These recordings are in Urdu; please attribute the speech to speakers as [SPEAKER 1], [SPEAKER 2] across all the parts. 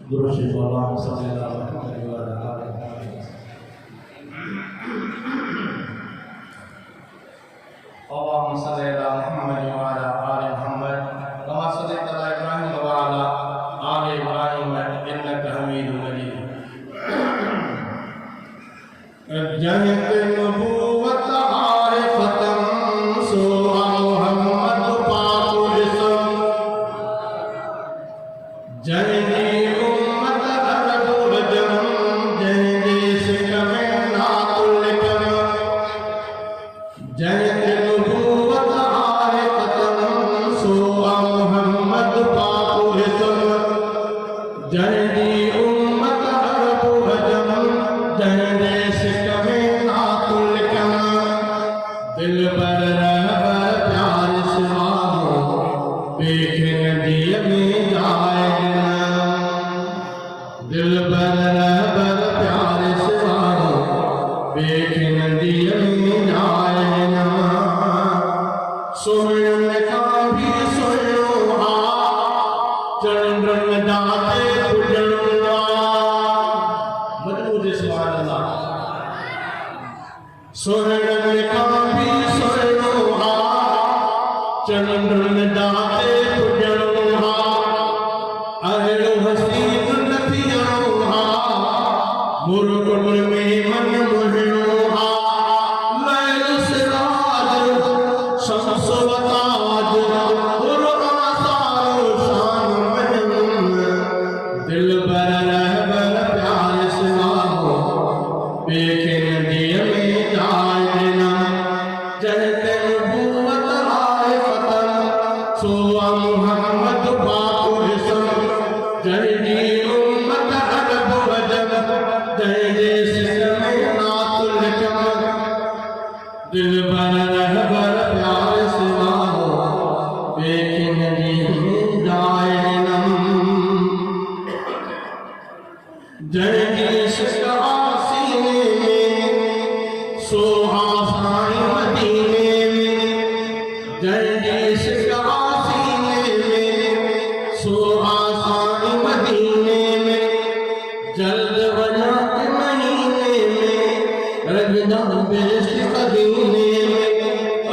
[SPEAKER 1] درشد اللهم صل على محمد وعلى آل محمد اللهم صل على محمد وعلى آل محمد كما صليت على إبراهيم وعلى آل إبراهيم إنك حميد مجيد جنت النبوة عارفة سوى محمد پاک جسم جنی امت عرب رجم جنی سکم نات لکم جنت النبوة عارفة سوى محمد پاک جسم جنی امت عرب رجم جنی سکم نات لکم دل پر رہبر پیار سوامو بیک ندی میں جائے دل پر رہبر پیار سوامو بیک ندی میں جائے سنن کا بھی سنو چندرن داتے پجنوا مجموعہ سبحان اللہ سنن کا بھی سنو چندرن داتے پجنوا اہل حسین نفیانوا مرکن میں من مہنوا لیل سراج شمس و تاج قرآن سار شان مہم دل بر رہبر پیار سوامو بیک ندی میں جائے نا جہت نبوت عارفة سوى محمد پاک جسم جہدی امت عرب رجم جہدی سکم نات لکم دل بر رہبر پیار سوامو بیک ندی میں جائے نم جہدی سکا سینے میں سوہا سائی مدینے میں جہدی سکا سینے میں سوہا سائی مدینے میں جلد وجہ مہینے میں رجدہ بیشت قدینے میں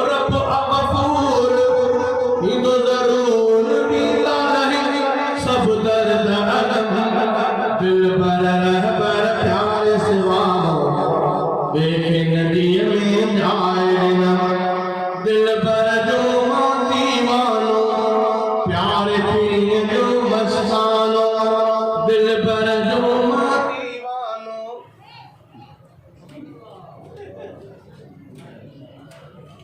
[SPEAKER 1] رب اغفور ہی تو ضرور بیلا رہی سب درد علم دل پر رہبر پیار سوامو بیک ندی میں جائے نا دل پر جو دیوانو پیار پی جو مستانو دل پر